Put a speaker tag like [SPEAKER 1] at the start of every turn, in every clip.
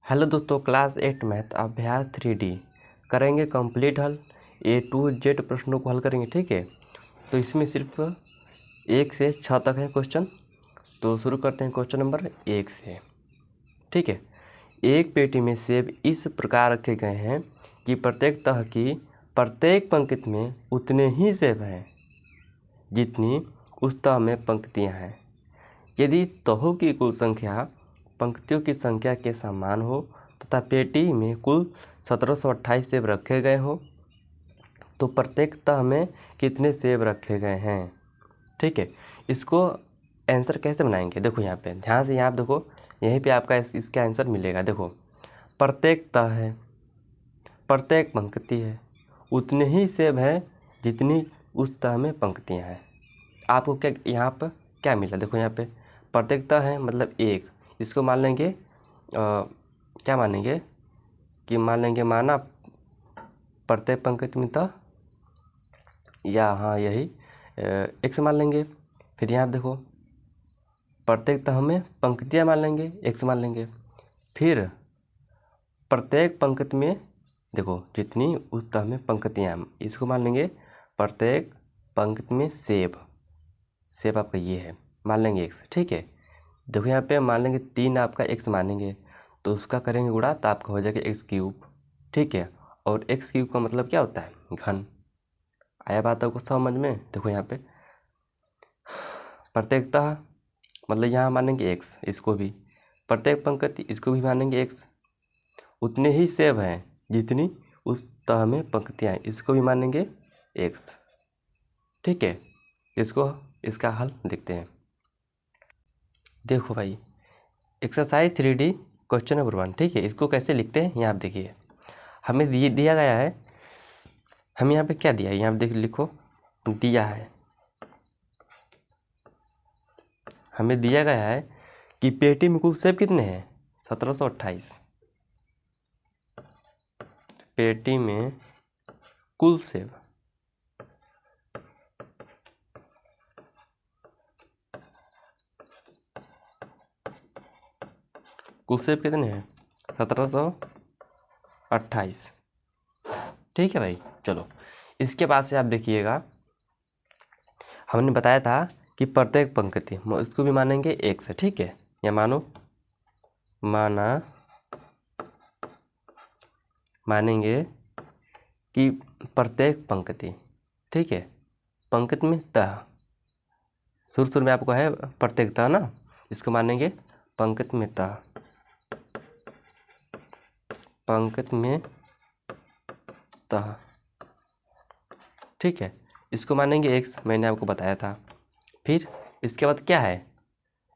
[SPEAKER 1] Hello दोस्तों, class 8 math अभ्यास 3D करेंगे कंप्लीट हल। A to Z प्रश्नों को हल करेंगे, ठीक है। तो इसमें सिर्फ 1 से 6 तक है क्वेश्चन। तो शुरू करते हैं क्वेश्चन नंबर 1 से, ठीक है। एक पेटी में सेब इस प्रकार रखे गए हैं कि प्रत्येक तह की प्रत्येक पंक्ति में उतने ही सेब हैं जितनी उस तह में पंक्तियां हैं। यदि तहों की कुल संख्या पंक्तियों की संख्या के समान हो तथा पेटी में कुल 1728 सेब रखे गए हो तो प्रत्येक तह में कितने सेब रखे गए हैं, ठीक है। इसको आंसर कैसे बनाएंगे, देखो यहाँ पे ध्यान से, यहाँ पे देखो, यहीं पे आपका इसका आंसर मिलेगा। देखो, प्रत्येक तह है, प्रत्येक पंक्ति है, उतने ही सेब है जितनी उस तह में पंक्तियाँ हैं। आपको क्या यहाँ पर क्या मिला, देखो यहाँ पे प्रत्येक तह है मतलब एक, इसको मान लेंगे क्या मानेंगे कि मान लेंगे माना प्रत्येक पंक्ति में तह, या हाँ यही एक से मान लेंगे। फिर यहाँ देखो प्रत्येक तह में पंक्तियाँ मान लेंगे, एक से मान लेंगे। फिर प्रत्येक पंक्ति में देखो जितनी उस तह में पंक्तियाँ, इसको मान लेंगे प्रत्येक पंक्ति में सेब, सेब आपका ये है, मान लेंगे x, ठीक है। देखो यहाँ पे मान लेंगे 3 आपका x मानेंगे तो उसका करेंगे गुणा तो आपका हो जाएगा x3, ठीक है। और x3 का मतलब क्या होता है, घन। आया बात आपको समझ में। देखो यहाँ पे प्रत्येक तह मतलब यहाँ मानेंगे x, इसको भी प्रत्येक पंक्ति, इसको भी मानेंगे x। उतने ही सेब हैं जितनी उस तह में पंक्तियाँ हैं, इसको भी मानेंगे x, ठीक है। इसको इसका हल देखते हैं। देखो भाई, एक्सरसाइज 3D क्वेश्चन नंबर 1, ठीक है। इसको कैसे लिखते हैं यहाँ आप देखिए, हमें दिया गया है, हमें यहाँ पे क्या दिया है, यहाँ पे देख लिखो, दिया है, हमें दिया गया है कि पेटी में कुल सेब कितने हैं, 1728। पेटी में कुल सेब कितने हैं, 1728, ठीक है भाई। चलो इसके बाद से आप देखिएगा, हमने बताया था कि प्रत्येक पंक्ति, इसको भी मानेंगे एक से, ठीक है। या मानेंगे कि प्रत्येक पंक्ति, ठीक है, पंक्ति में तह, शुरू में आपको है प्रत्येक तह ना, इसको मानेंगे पंक्ति में तह, पंक्ति में तह, ठीक है। इसको मानेंगे x, मैंने आपको बताया था। फिर इसके बाद क्या है,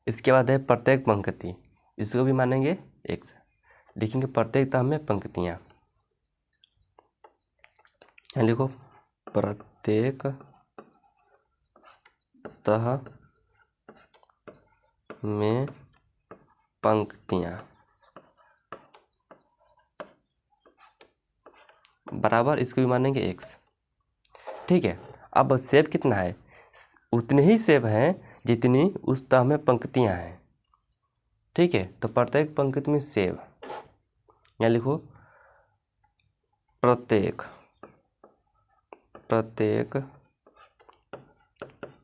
[SPEAKER 1] इसके बाद है प्रत्येक पंक्ति, इसको भी मानेंगे x। लिखेंगे प्रत्येक तह में पंक्तियाँ, लिखो प्रत्येक तह में पंक्तियाँ बराबर, इसको भी मानेंगे x, ठीक है। अब सेब कितना है, उतने ही सेब हैं जितनी उस तह में पंक्तियाँ हैं, ठीक है। तो प्रत्येक पंक्ति में सेब, यहाँ लिखो प्रत्येक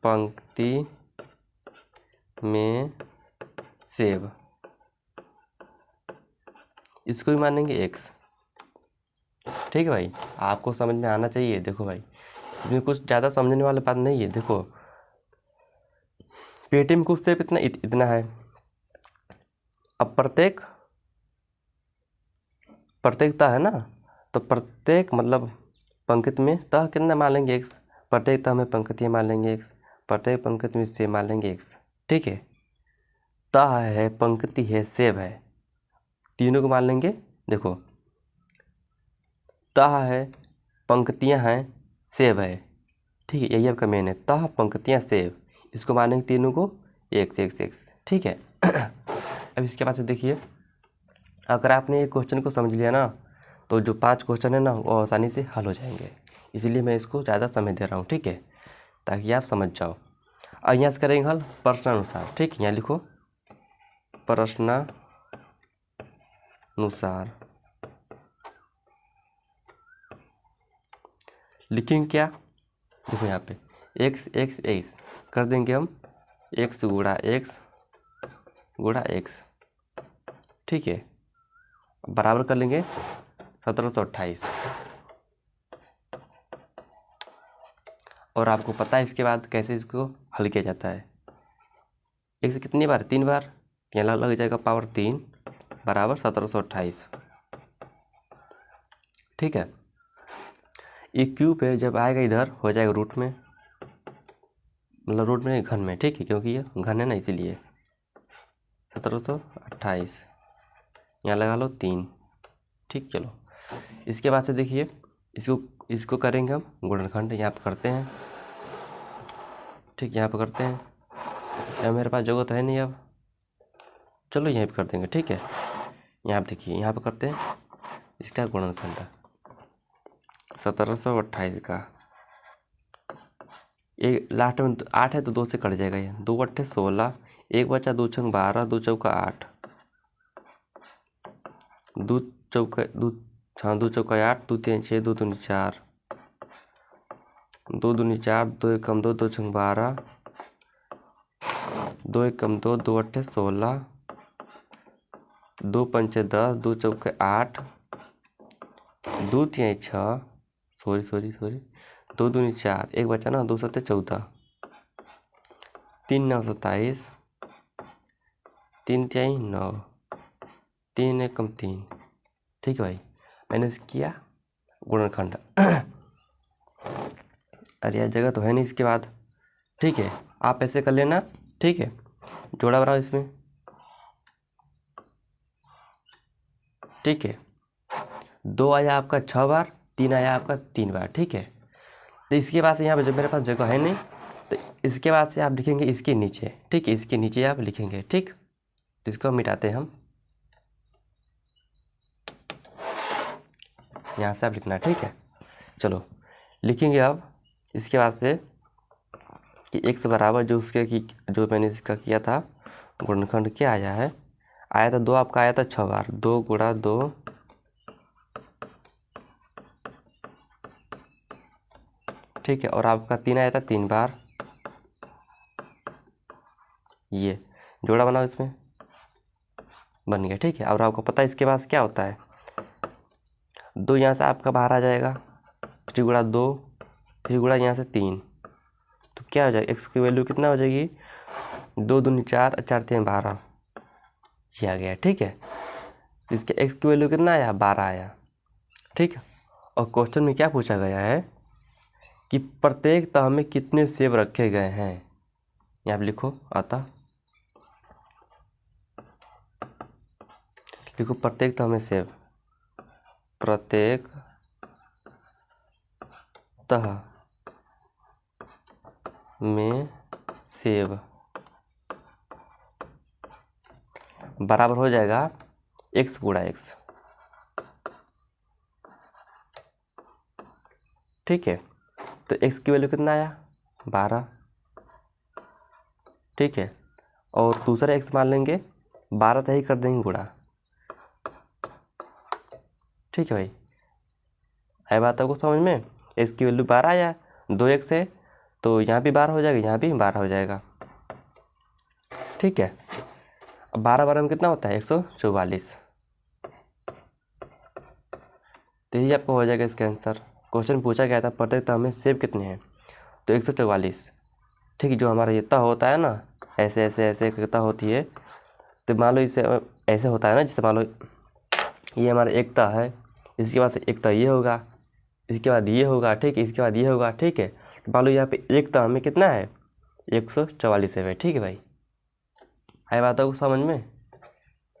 [SPEAKER 1] पंक्ति में सेब, इसको भी मानेंगे x, ठीक है भाई। आपको समझ में आना चाहिए। देखो भाई, इसमें कुछ ज़्यादा समझने वाली बात नहीं है। देखो पेटी में कुछ सेब इतना है। अब प्रत्येक तह है ना, तो प्रत्येक मतलब पंक्ति में तह कितना मान लेंगे x, प्रत्येक तह में पंक्तियाँ मान लेंगे x, प्रत्येक पंक्ति में सेब मान लेंगे x, ठीक है। तह है, पंक्ति है, सेब है, तीनों को मान लेंगे। देखो तह है, पंक्तियाँ हैं, सेब है, ठीक है, यही आपका मेन है, तह पंक्तियाँ सेब, इसको मानेंगे तीनों को x, ठीक है। अब इसके बाद से देखिए, अगर आपने एक क्वेश्चन को समझ लिया ना तो जो 5 क्वेश्चन है ना वो आसानी से हल हो जाएंगे, इसलिए मैं इसको ज़्यादा समय दे रहा हूँ, ठीक है, ताकि आप समझ जाओ। और यहाँ से करेंगे हल प्रश्नानुसार, ठीक है। यहाँ लिखो प्रश्नानुसार, अनुसार लिखेंगे क्या, देखो यहाँ पे एक्स एक्स एक्स कर देंगे हम, एक्स गुणा एक्स गुणा एक्स, ठीक है, बराबर कर लेंगे 1728। और आपको पता है इसके बाद कैसे इसको हल किया जाता है। एक से कितनी बार, 3 बार, यहाँ लग जाएगा पावर 3 बराबर 1728, ठीक है। ये क्यूब है, जब आएगा इधर हो जाएगा रूट में, मतलब रूट में घन में, ठीक है, क्योंकि ये घन है ना इसीलिए 1728, यहाँ लगा लो 3, ठीक। चलो इसके बाद से देखिए इसको करेंगे हम गुणनखंड, यहाँ पर करते हैं, ठीक, यहाँ पर करते हैं, यहाँ मेरे पास जगह तो है नहीं अब, चलो यहीं पर कर देंगे, ठीक है। यहाँ पर देखिए यहाँ पर करते हैं इसका गुणनखंड 1728 का, एक लास्ट में 8 है तो 2 से कट जाएगा, ये 2 अट्ठे 16, एक बचा 2 छंग 12, 2 चौका 8, 2 चौका 8, 2 3 6, 2 दूनी 4, 2 दूनी 4, 2 एक कम 2, 2 छंग 12, 2 एक कम 2, 2 अट्ठे 16, 2 पंचे 10, 2 चौके 8, 2 3 6, सॉरी 2 दूनी 4, एक बचा ना 2 सत्ते 14, 3 9 27, 3 3 9, 3 एक कम 3, ठीक है भाई, मैंने किया गुणनखंड। अरे यार जगह तो है नहीं इसके बाद, ठीक है, आप ऐसे कर लेना, ठीक है, जोड़ा बनाओ इसमें, ठीक है, 2 आया आपका 6 बार, 3 आया आपका 3 बार, ठीक है। तो इसके बाद से यहाँ पे जब मेरे पास जगह है नहीं, तो इसके बाद से आप लिखेंगे इसके नीचे, ठीक है, इसके नीचे आप लिखेंगे, ठीक। तो इसको मिटाते हैं हम, यहाँ से आप लिखना, ठीक है। चलो लिखेंगे अब इसके बाद से कि x बराबर जो उसके की जो मैंने इसका किया था गुणनखंड, क्या आया था 2, आपका आया था 6 बार, 2 गुणा 2, ठीक है, और आपका 3 आया था 3 बार, ये जोड़ा बनाओ इसमें, बन गया, ठीक है। और आपको पता है इसके बाद क्या होता है, 2 यहाँ से आपका बाहर आ जाएगा, 3 गुणा 2, फिर गुणा यहाँ से 3, तो क्या हो जाएगा, x की वैल्यू कितना हो जाएगी, 2 दूनी 4, 4 3 12, ये आ गया, ठीक है। तो इसके x की वैल्यू कितना आया, 12 आया, ठीक है। और क्वेश्चन में क्या पूछा गया है कि प्रत्येक तह में कितने सेब रखे गए हैं, यहाँ पे लिखो, लिखो प्रत्येक तह में सेब, प्रत्येक तह में सेब बराबर हो जाएगा x गुणा x, ठीक है। तो x की वैल्यू कितना आया, 12, ठीक है, और दूसरा x मान लेंगे, 12 से ही कर देंगे गुणा, ठीक है भाई, है बात आपको समझ में। x की वैल्यू 12 आया, 2x है तो यहाँ भी 12 हो जाएगा, यहाँ भी 12 हो जाएगा, ठीक है। अब 12 12 में कितना होता है, 144, तो यही आपको हो जाएगा इसका आंसर। क्वेश्चन पूछा गया था प्रत्येक तह में सेब कितने हैं, तो 144, ठीक है। जो हमारा ये तह होता है ना, ऐसे ऐसे ऐसे एक तह होती है, तो मान लो इसे ऐसे होता है ना, जैसे मान लो ये हमारा एक तह है, इसके बाद से एक तह ये होगा, इसके बाद ये होगा, ठीक है, इसके बाद ये होगा, ठीक है। तो मान लो यहाँ पे एक तह में कितना है, 144 है, ठीक है भाई, है बात आपको समझ में।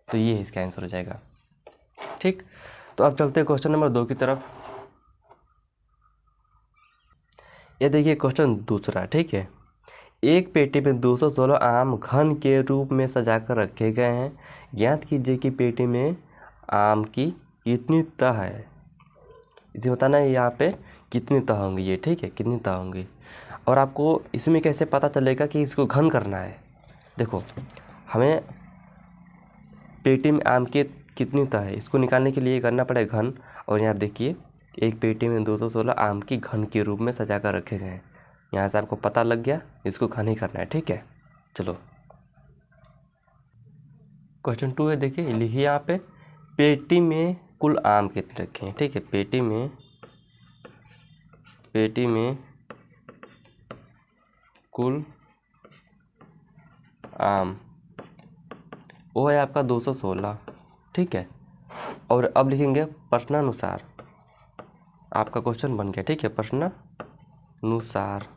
[SPEAKER 1] तो ये इसका आंसर हो जाएगा, ठीक। तो अब चलते हैं क्वेश्चन नंबर 2 की तरफ। ये देखिए क्वेश्चन दूसरा, ठीक है। एक पेटी में 216 आम घन के रूप में सजाकर रखे गए हैं, ज्ञात कीजिए कि पेटी में आम की कितनी तह है। इसे बताना है यहाँ पे कितनी तह होंगी ये, ठीक है, कितनी तह होंगी। और आपको इसमें कैसे पता चलेगा कि इसको घन करना है, देखो हमें पेटी में आम की कितनी तय है, इसको निकालने के लिए करना पड़ेगा घन। और यहाँ देखिए एक पेटी में 216 आम की घन के रूप में सजा कर रखे गए हैं। यहाँ से आपको पता लग गया, इसको घन ही करना है, ठीक है। चलो क्वेश्चन 2 है, देखिए लिखिए यहाँ पे पेटी में कुल आम कितने रखे हैं, ठीक है। पेटी में कुल आम वो है आपका 216, ठीक है। और अब लिखेंगे प्रश्नानुसार, आपका क्वेश्चन बन गया, ठीक है। प्रश्नानुसार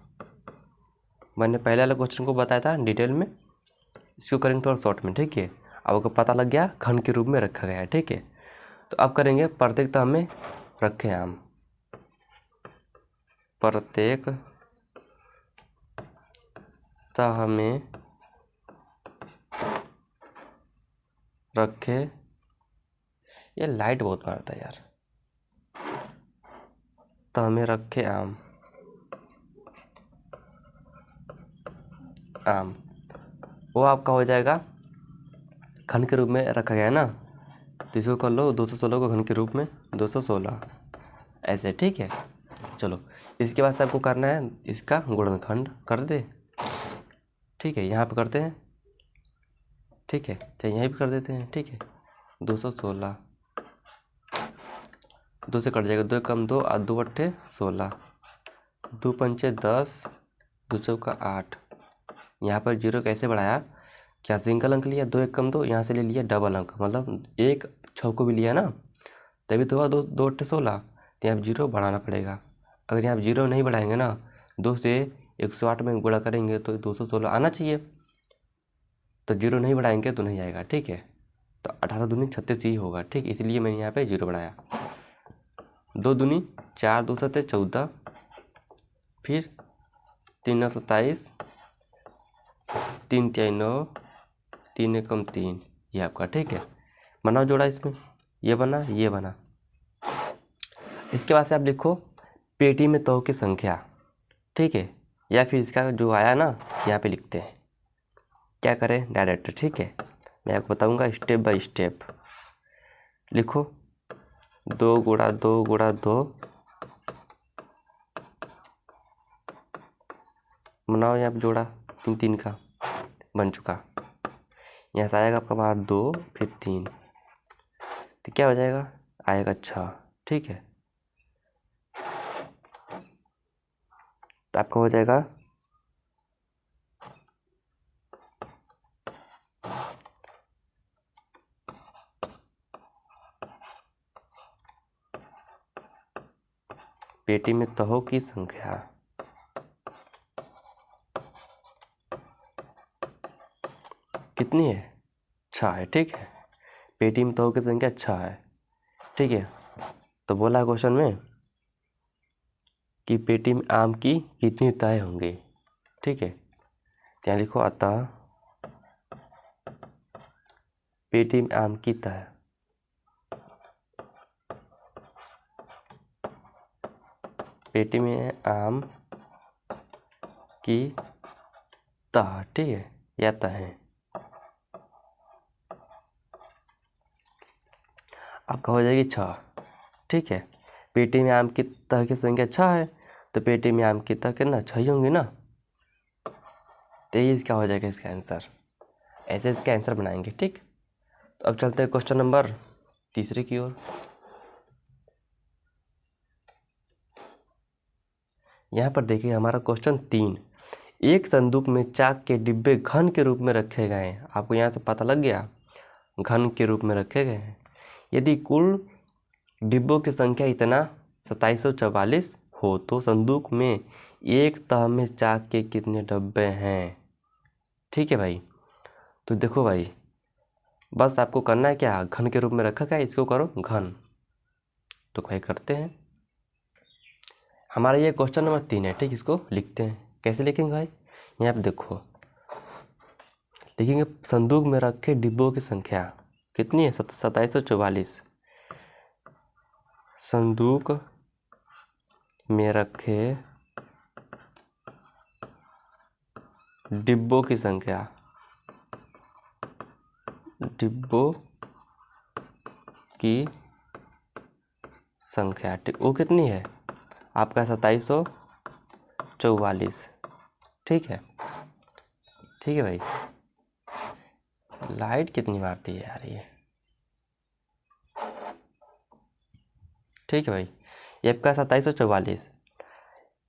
[SPEAKER 1] मैंने पहले वाले क्वेश्चन को बताया था डिटेल में, इसको करेंगे थोड़ा शॉर्ट में, ठीक है। अब आपको पता लग गया घन के रूप में रखा गया है, ठीक है। तो अब करेंगे प्रत्येक तह में रखे आम, प्रत्येक तह में रखे, ये लाइट बहुत मारता है यार, तह में रखे आम वो आपका हो जाएगा घन के रूप में रखा गया है ना, तो इसको कर लो 216 को घन के रूप में 216 ऐसे, ठीक है। चलो इसके बाद से आपको करना है इसका गुणनखंड कर दे, ठीक है। यहाँ पे करते हैं, ठीक है, चाहे यहीं पे कर देते हैं, ठीक है। 216 2 से कट जाएगा, 2 कम 2 और 2 अट्ठे 16, 2 पंचे 10, 2 चौका 8। यहाँ पर जीरो कैसे बढ़ाया, क्या सिंगल अंक लिया, 2 1 कम 2, यहाँ से ले लिया डबल अंक, मतलब एक छः को भी लिया ना, तभी तो हुआ 2 अट्ठे 16। तो यहाँ जीरो बढ़ाना पड़ेगा। अगर यहाँ जीरो नहीं बढ़ाएंगे ना, 2 से 108 में गुणा करेंगे तो 216 आना चाहिए, तो जीरो नहीं बढ़ाएंगे तो नहीं आएगा, ठीक है। तो 18 दूनी 36 ही होगा, ठीक, इसलिए मैंने यहाँ पे जीरो बढ़ाया। 2 दूनी 4, 2 सत्ते 14, फिर 3 9 27, 3 3 9, 3 एकम 3, ये आपका, ठीक है। बनाओ जोड़ा इसमें, ये बना ये बना। इसके बाद से आप लिखो पेटी में तह की संख्या, ठीक है, या फिर इसका जो आया ना यहाँ पे लिखते हैं, क्या करें डायरेक्ट, ठीक है। मैं आपको बताऊंगा स्टेप बाय स्टेप। लिखो 2 गुणा 2 गुणा 2, बनाओ यहाँ पे जोड़ा 3 3 का बन चुका। यहाँ से आएगा आपका बाहर 2 फिर 3, तो क्या हो जाएगा, आएगा 6, ठीक है। तो आपका हो जाएगा पेटी में तहों की संख्या कितनी है, 6 है, ठीक है। पेटी में तहों की संख्या 6 है, ठीक है। तो बोला क्वेश्चन में कि पेटी में आम की कितनी तय होंगी, ठीक है। यहाँ लिखो अतः पेटी में आम की तय, पेटी में आम की तह, ठीक है, या तहें आपका हो जाएगी 6, ठीक है। पेटी में आम की तह की संख्या 6 है, तो पेटी में आम की तह कितना 6 ही होंगी ना, तो ये इसका हो जाएगा इसका आंसर। ऐसे इसका आंसर बनाएंगे, ठीक। तो अब चलते हैं क्वेश्चन नंबर 3 की ओर। यहाँ पर देखिए हमारा क्वेश्चन 3, एक संदूक में चाक के डिब्बे घन के रूप में रखे गए हैं। आपको यहाँ से पता लग गया घन के रूप में रखे गए हैं। यदि कुल डिब्बों की संख्या इतना 2744 हो तो संदूक में एक तह में चाक के कितने डब्बे हैं, ठीक है भाई। तो देखो भाई, बस आपको करना है क्या, घन के रूप में रखा गया, इसको करो घन। तो भाई करते हैं, हमारा ये क्वेश्चन नंबर 3 है, ठीक। इसको लिखते हैं, कैसे लिखेंगे भाई, यहाँ पे देखो लिखेंगे संदूक में रखे डिब्बों की संख्या कितनी है 2744। संदूक में रखे डिब्बों की संख्या, डिब्बों की संख्या, ठीक, वो कितनी है आपका 2744, ठीक है। ठीक है भाई, लाइट कितनी मारती है यार ये, ठीक है भाई, ये आपका 2744।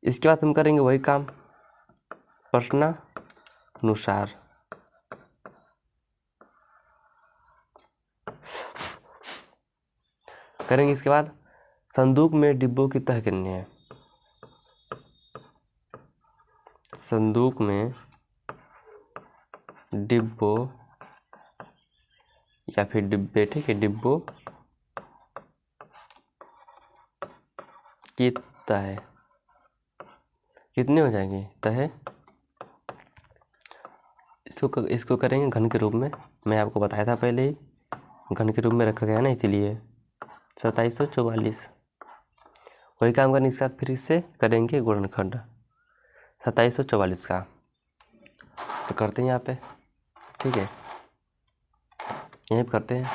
[SPEAKER 1] इसके बाद हम करेंगे वही काम प्रश्नानुसार। करेंगे इसके बाद संदूक में डिब्बों की तह कितनी है, संदूक में डिब्बों या फिर डिब्बे, ठीक है, डिब्बों की तह कितनी हो जाएंगी तह, इसको करेंगे घन के रूप में, मैं आपको बताया था पहले ही घन के रूप में रखा गया ना, इसीलिए 2744। वही काम करने इसका फिर से करेंगे गुणनखंड 2744 का, तो करते हैं यहाँ पे, ठीक है, यहीं पे करते हैं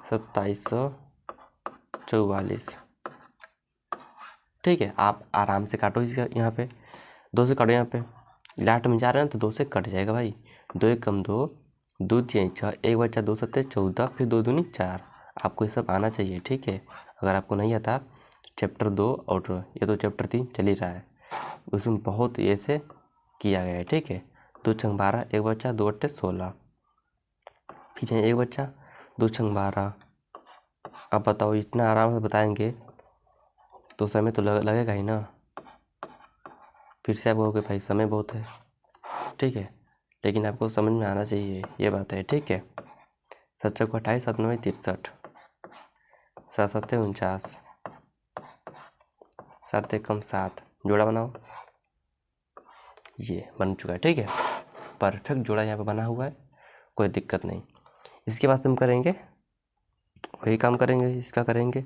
[SPEAKER 1] 2744, ठीक है। आप आराम से काटो इसका, यहाँ पे 2 से काटो, यहाँ पे लास्ट में जा रहे हैं तो 2 से कट जाएगा भाई, 2 एक कम 2, 2 3 6, 1 बचा 2 7 14, फिर 2 दूनी 4। आपको ये सब आना चाहिए, ठीक है। अगर आपको नहीं आता चैप्टर 2 और ये तो चैप्टर 3 चल ही रहा है, उसमें बहुत ऐसे किया गया है, ठीक है। 2 छंग 12, 1 बचा 2 अट्ठे 16, फिर 1 बचा 2 छंग 12। अब बताओ इतना आराम से बताएंगे तो समय तो लगेगा ही ना, फिर से आप कहोगे भाई समय बहुत है, ठीक है, लेकिन आपको समझ में आना चाहिए, ये बात है, ठीक है। 7 को 28, 7 9 63, 7 7 49, 7 1 कम 7, जोड़ा बनाओ, ये बन चुका है, ठीक है, परफेक्ट जोड़ा यहाँ पे बना हुआ है, कोई दिक्कत नहीं। इसके बाद हम करेंगे वही काम करेंगे, इसका करेंगे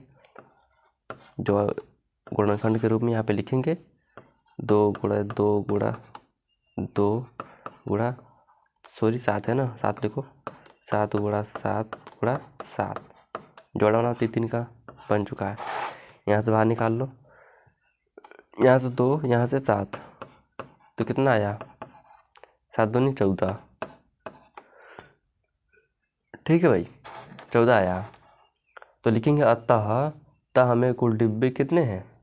[SPEAKER 1] जो गुणनखंड के रूप में यहाँ पे लिखेंगे 2 गुणा 2 गुणा 2 गुणा, सॉरी 7 है ना, 7 लिखो, 7 गुणा 7 गुणा 7, जोड़ा बनाओ 3 3 का, बन चुका है। यहाँ से बाहर निकाल लो, यहाँ से 2, यहाँ से 7, तो कितना आया 7 दूनी 14, ठीक है भाई, 14 आया। तो लिखेंगे अतः हमें कुल डिब्बे कितने हैं,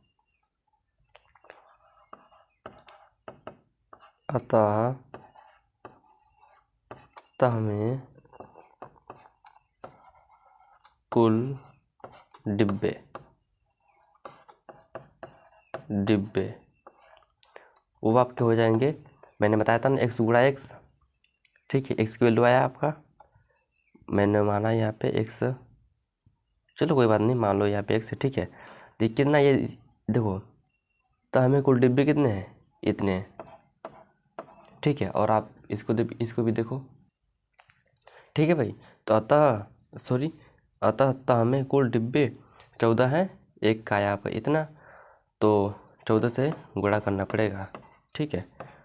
[SPEAKER 1] अतः हमें कुल डिब्बे वो आपके हो जाएंगे, मैंने बताया था ना x गुणा x, ठीक है, x की वैल्यू आया आपका, मैंने माना यहाँ पे x, चलो कोई बात नहीं, मान लो यहाँ पे x है, ठीक है। देखिए कितना ये देखो, तो हमें कुल डिब्बे कितने हैं, इतने हैं, ठीक है। और आप इसको भी देखो, ठीक है भाई। तो अतः हमें कुल डिब्बे 14 हैं, एक का आया आपका इतना, तो 14 से गुणा करना पड़ेगा, ठीक है।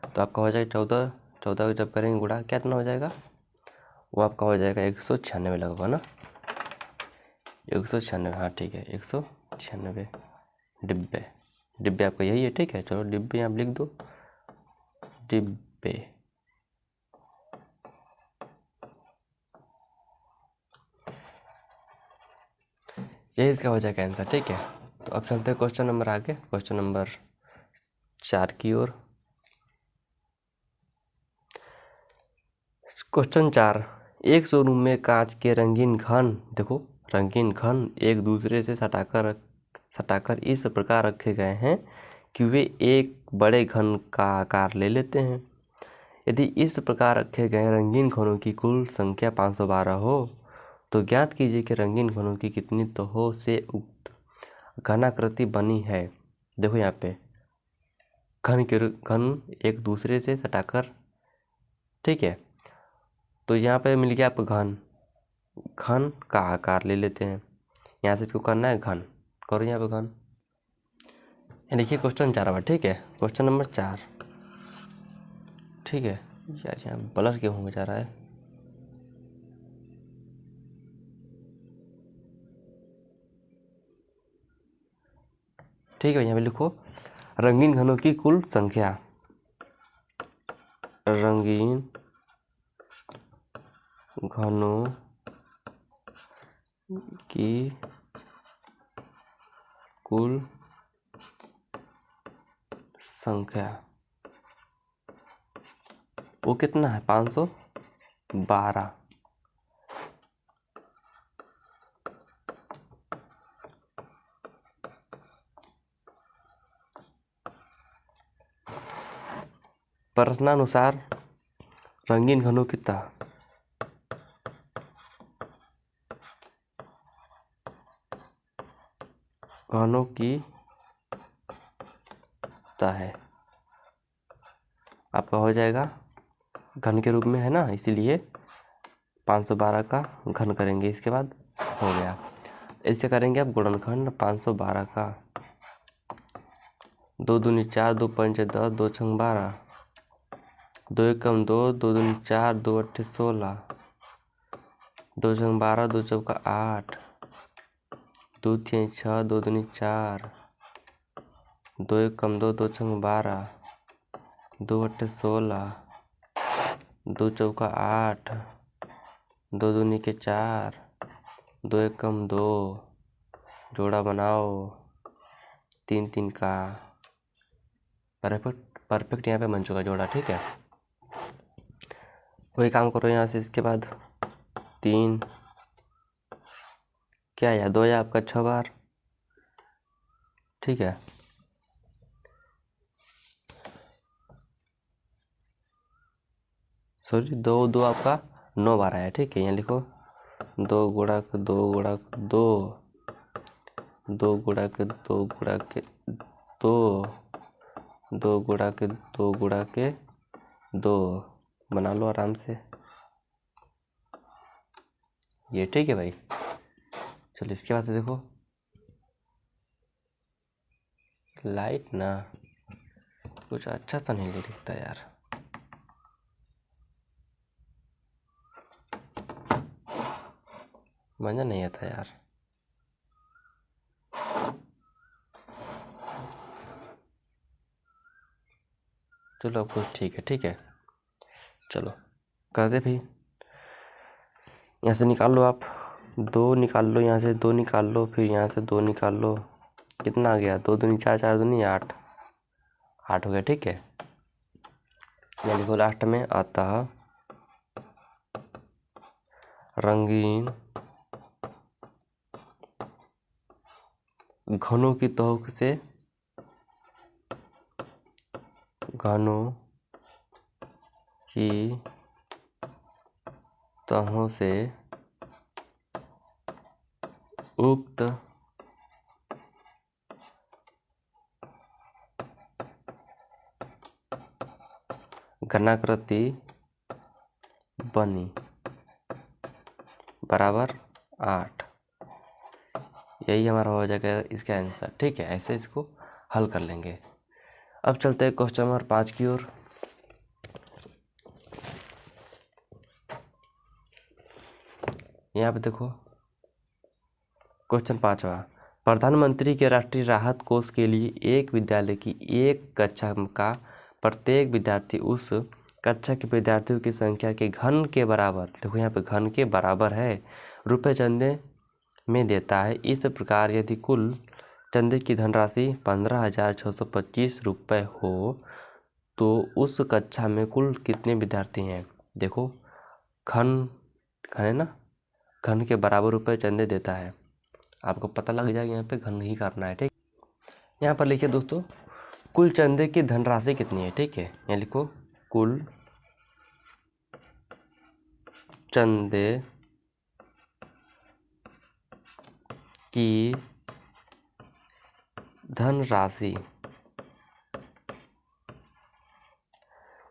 [SPEAKER 1] तो आपका हो जाएगा 14 जब करेंगे गुणा कितना हो जाएगा, वो आपका हो जाएगा 196 लगेगा ना, 196, हाँ ठीक है, 196 डिब्बे आपका यही है, ठीक है। चलो डिब्बे आप लिख दो, डिब्बे, यही इसका हो जाएगा आंसर, ठीक है। तो अब चलते हैं क्वेश्चन नंबर आगे, क्वेश्चन नंबर 4 की ओर। क्वेश्चन 4, एक शोरूम में कांच के रंगीन घन, देखो रंगीन घन एक दूसरे से सटाकर इस प्रकार रखे गए हैं कि वे एक बड़े घन का आकार ले लेते हैं। यदि इस प्रकार रखे गए रंगीन घनों की कुल संख्या 512 हो तो ज्ञात कीजिए कि रंगीन घनों की कितनी तहों से उक्त घनाकृति बनी है। देखो यहाँ पे घन एक दूसरे से सटाकर, ठीक है, तो यहाँ पे मिल गया आपको घन का आकार ले लेते हैं, यहाँ से इसको करना है घन, करो यहाँ पे घन। देखिए क्वेश्चन 4 बार, ठीक है, क्वेश्चन नंबर 4, ठीक है। यार यहाँ ब्लर क्यों हो जा रहा है, ठीक है। यहाँ पे लिखो रंगीन घनों की कुल संख्या, रंगीन घनों की कुल संख्या वो कितना है, 512। प्रश्नानुसार रंगीन घनों कितना, घनों की है, आपका हो जाएगा घन के रूप में है ना, इसीलिए 512 का घन करेंगे। इसके बाद हो गया, ऐसे करेंगे अब गुणनखंड 512 का। 2 दूनी 4, 2 पंच 10, 2 छंग 12, 2 एकम 2, 2 दूनी 4, 2 अट्ठे 16, 2 छंग 12, 2 चौका 8, 2 तिहाई 6, 2 दूनी 4, 2 एकम 2, 2 छंग 12, 2 अट्ठे 16, 2 चौका 8, 2 दूनी के 4, 2 एकम 2, जोड़ा बनाओ 3 3 का, परफेक्ट यहाँ पे बन चुका जोड़ा। ठीक है, वही काम करो यहाँ से। इसके बाद 3 क्या है, 2 या आपका 6 बार। ठीक है, सॉरी 2 2 आपका 9 बार आया। ठीक है, यहाँ लिखो 2 गुणक 2 गुणक 2, 2 गुणक 2 गुणक 2, 2 गुणक 2 गुणक 2, बना लो आराम से ये। ठीक है भाई, चलो इसके बाद से देखो लाइट ना कुछ अच्छा सा नहीं दिखता यार, मजा नहीं आता यार। चलो अब कुछ ठीक है। ठीक है, चलो कर दे भाई। यहाँ से निकाल लो आप, 2 निकाल लो, यहाँ से 2 निकाल लो, फिर यहाँ से 2 निकाल लो। कितना आ गया, 2 दूनी 4, 4 दूनी 8, 8 हो गया। ठीक है, मैं लिखो लास्ट में आता रंगीन घनों की तहों से, घनों की तहों से उक्त घनाकृति बनी बराबर 8। यही हमारा हो जाएगा इसका आंसर। ठीक है, ऐसे इसको हल कर लेंगे। अब चलते हैं क्वेश्चन नंबर 5 की ओर। यहाँ पे देखो क्वेश्चन 5वां, प्रधानमंत्री के राष्ट्रीय राहत कोष के लिए एक विद्यालय की एक कक्षा का प्रत्येक विद्यार्थी उस कक्षा के विद्यार्थियों की संख्या के घन के बराबर, देखो यहाँ पे घन के बराबर है, रुपए चंदे में देता है। इस प्रकार यदि कुल चंदे की धनराशि 15,625 रुपये हो तो उस कक्षा में कुल कितने विद्यार्थी हैं। देखो घन है ना, घन के बराबर रुपए चंदे देता है, आपको पता लग जाएगा यहाँ पे घन ही करना है। ठीक, यहाँ पर लिखिए दोस्तों कुल चंदे की धनराशि कितनी है। ठीक है, यहाँ लिखो कुल चंदे की धनराशि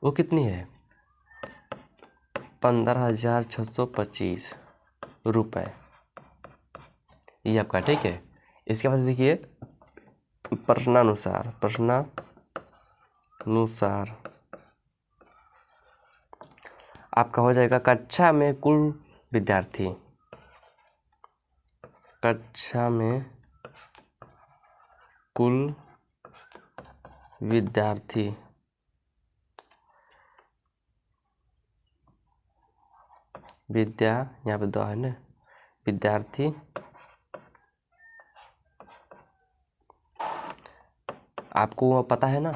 [SPEAKER 1] वो कितनी है, 15,625 रुपये, ये आपका। ठीक है, इसके बाद देखिए प्रश्नानुसार आपका हो जाएगा कक्षा में कुल विद्यार्थी, कक्षा में कुल विद्यार्थी विद्या यहाँ पे 2 है ना, विद्यार्थी आपको पता है ना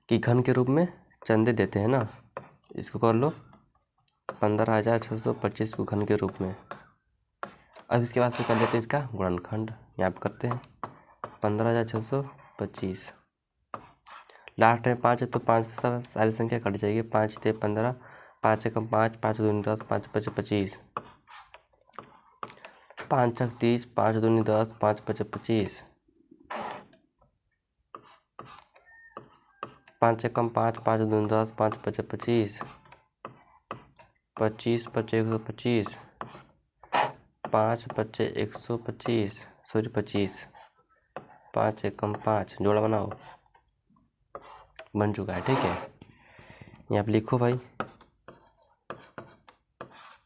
[SPEAKER 1] कि घन के रूप में चंदे देते हैं ना, इसको कर लो 15,625 को घन के रूप में। अब इसके बाद से कर लेते हैं इसका गुणनखंड, यहाँ पे करते हैं 15,625। लास्ट में 5 है तो 5 से सारी संख्या कट जाएगी, 5 × 15, 5 × 5, 5 × 2 = 10, 5 × 5 = 25, 5 × 30, 5 × 2 = 10, 5 × 5 = 25, 5 × 5, 5 × 2 = 10, 5 × 5 = 25, 25 × 5 = 125, 5 × 5 = 125, सॉरी 25, 5 × 5 जोड़ा बनाओ, बन चुका है। ठीक है, यहाँ पे लिखो भाई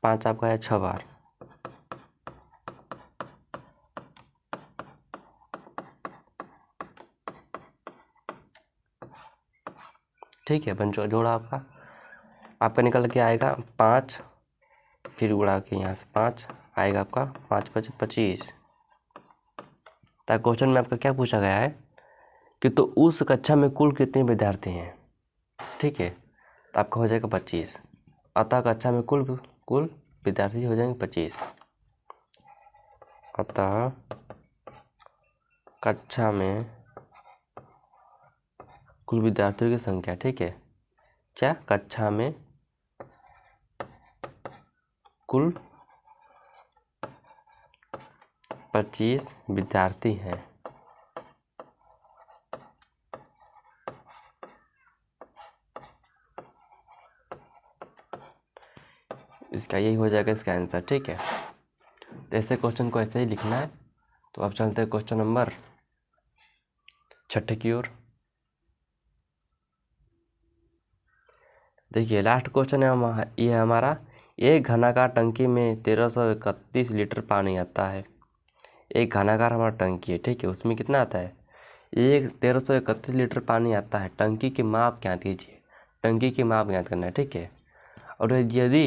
[SPEAKER 1] 5 आपका है 6 बार, ठीक है, बन चुका जोड़ा आपका निकल के आएगा 5, फिर उड़ा के यहाँ से 5 आएगा आपका, 5 × 5 = 25। ताकि क्वेश्चन में आपका क्या पूछा गया है कि तो उस कक्षा में कुल कितने विद्यार्थी हैं, ठीक है, तो आपका हो जाएगा 25। अतः कक्षा में कुल विद्यार्थी हो जाएंगे 25। अतः कक्षा में कुल विद्यार्थियों की संख्या, ठीक है, क्या कक्षा में कुल 25 विद्यार्थी हैं। इसका यही हो जाएगा इसका आंसर। ठीक है, तो ऐसे क्वेश्चन को ऐसे ही लिखना है। तो अब चलते हैं क्वेश्चन नंबर 6 की ओर। देखिए लास्ट क्वेश्चन है ये हमारा, एक घनाकार टंकी में 1331 लीटर पानी आता है। एक घनाकार हमारा टंकी है, ठीक है, उसमें कितना आता है, एक 1331 लीटर पानी आता है। टंकी की माप ज्ञात कीजिए, टंकी की माप ज्ञात करना है। ठीक है, और यदि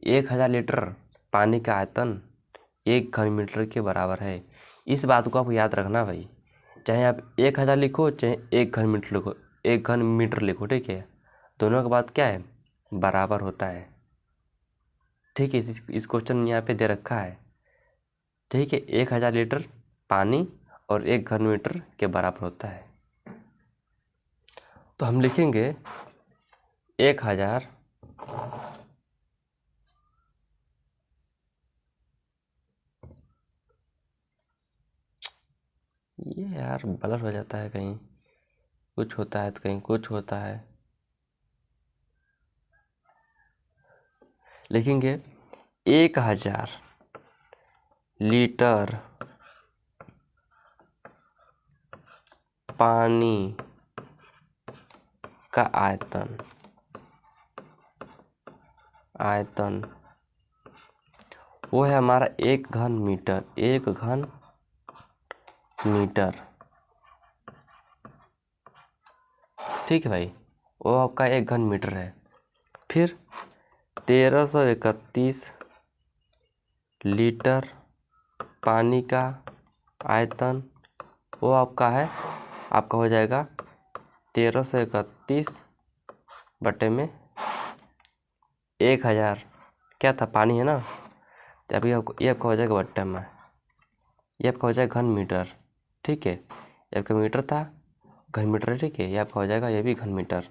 [SPEAKER 1] 1000 लीटर पानी का आयतन 1 घन मीटर के बराबर है। इस बात को आप याद रखना भाई, चाहे आप 1000 लिखो चाहे 1 घन मीटर लिखो, 1 घन मीटर लिखो, ठीक है, दोनों का बात क्या है, बराबर होता है। ठीक है, इस क्वेश्चन में यहाँ पे दे रखा है। ठीक है, 1000 लीटर पानी और 1 घन मीटर के बराबर होता है। तो हम लिखेंगे 1000 ये यार ब्लर हो जाता है, कहीं कुछ होता है तो कहीं कुछ होता है। लिखेंगे 1000 लीटर पानी का आयतन वो है हमारा 1 घन मीटर, 1 घन मीटर। ठीक है भाई, वो आपका 1 घन मीटर है। फिर 1331 लीटर पानी का आयतन वो आपका हो जाएगा 1331 बटे में 1000, क्या था, पानी है ना, तो अभी ये आपका हो जाएगा बट्टे में, ये आपका हो जाएगा घन मीटर। ठीक है, ये आपका मीटर था, घन मीटर है। ठीक है, ये आपका हो जाएगा ये भी घन मीटर,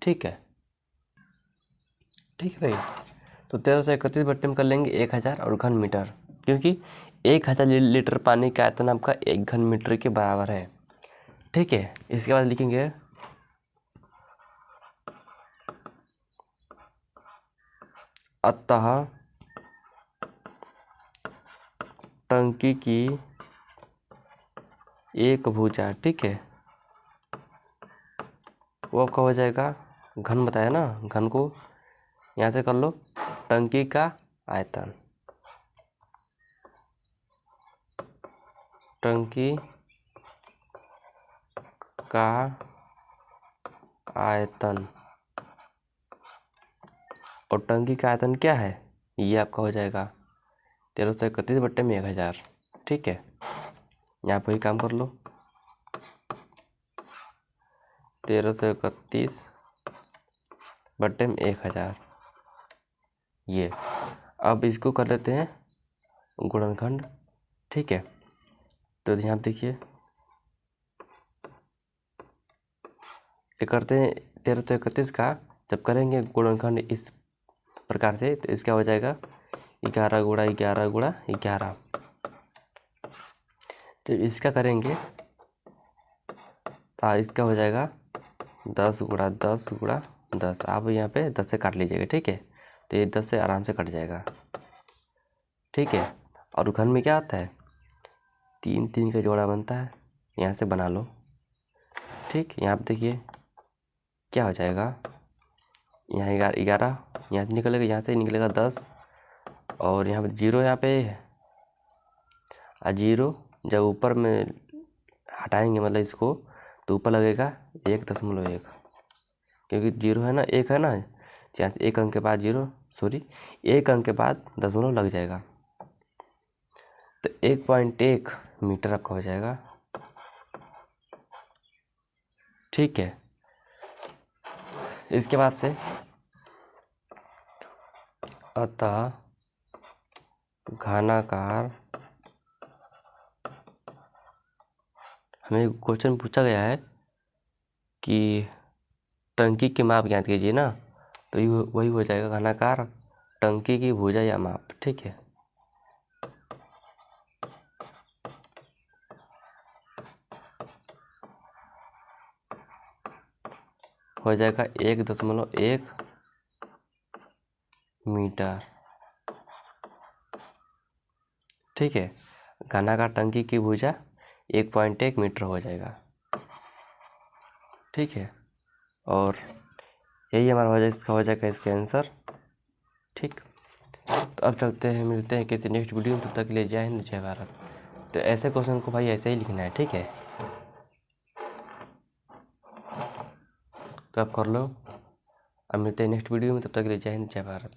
[SPEAKER 1] ठीक है। ठीक है भाई, तो 1331 बट्टे में कर लेंगे 1000 और घन मीटर, क्योंकि 1000 लीटर पानी का आयतन आपका 1 घन मीटर के बराबर है। ठीक है, इसके बाद लिखेंगे अतः टंकी की एक भुजा, ठीक है, वो आपका हो जाएगा घन, बताया ना, घन को यहाँ से कर लो, टंकी का आयतन, टंकी का आयतन, और टंकी का आयतन क्या है, ये आपका हो जाएगा 1331/1000। ठीक है, यहाँ पर ही काम कर लो, 1331/1000 ये। अब इसको कर लेते हैं गुणनखंड। ठीक है, तो यहाँ पे देखिए ये करते हैं 1331 का जब करेंगे गुणनखंड इस प्रकार से, तो इसका हो जाएगा 11 गुणा 11 गुणा 11। तो इसका करेंगे तो इसका हो जाएगा 10 गुणा 10 गुणा 10। आप यहाँ पे 10 से काट लीजिएगा। ठीक है, तो ये 10 से आराम से कट जाएगा। ठीक है, और घन में क्या आता है, 3 3 का जोड़ा बनता है, यहाँ से बना लो। ठीक, यहाँ पे देखिए क्या हो जाएगा, यहाँ 11 यहाँ से निकलेगा, यहाँ से निकलेगा 10, और यहाँ पे 0 यहाँ पे, और 0 जब ऊपर में हटाएंगे मतलब इसको, तो ऊपर लगेगा 1.1, क्योंकि 0 है ना, 1 है ना, यहाँ से 1 अंक के बाद 0, सॉरी 1 अंक के बाद दशमलव लग जाएगा, तो 1.1 मीटर आपका हो जाएगा। ठीक है, इसके बाद से अतः घनाकार, हमें क्वेश्चन पूछा गया है कि टंकी की माप ज्ञात कीजिए ना, तो ये वही हो जाएगा घनाकार टंकी की भुजा या माप। ठीक है, हो जाएगा 1.1 मीटर। ठीक है, घनाकार टंकी की भुजा 1.1 मीटर हो जाएगा। ठीक है, और यही हमारा हो जाएगा, इसका हो जाएगा इसका आंसर। ठीक, तो अब चलते हैं, मिलते हैं किसी नेक्स्ट वीडियो में, तब तक के लिए जय हिंद जय भारत। तो ऐसे क्वेश्चन को भाई ऐसे ही लिखना है। ठीक है, तो आप कर लो। अब मिलते हैं नेक्स्ट वीडियो में, तब तक के लिए जय हिंद जय भारत।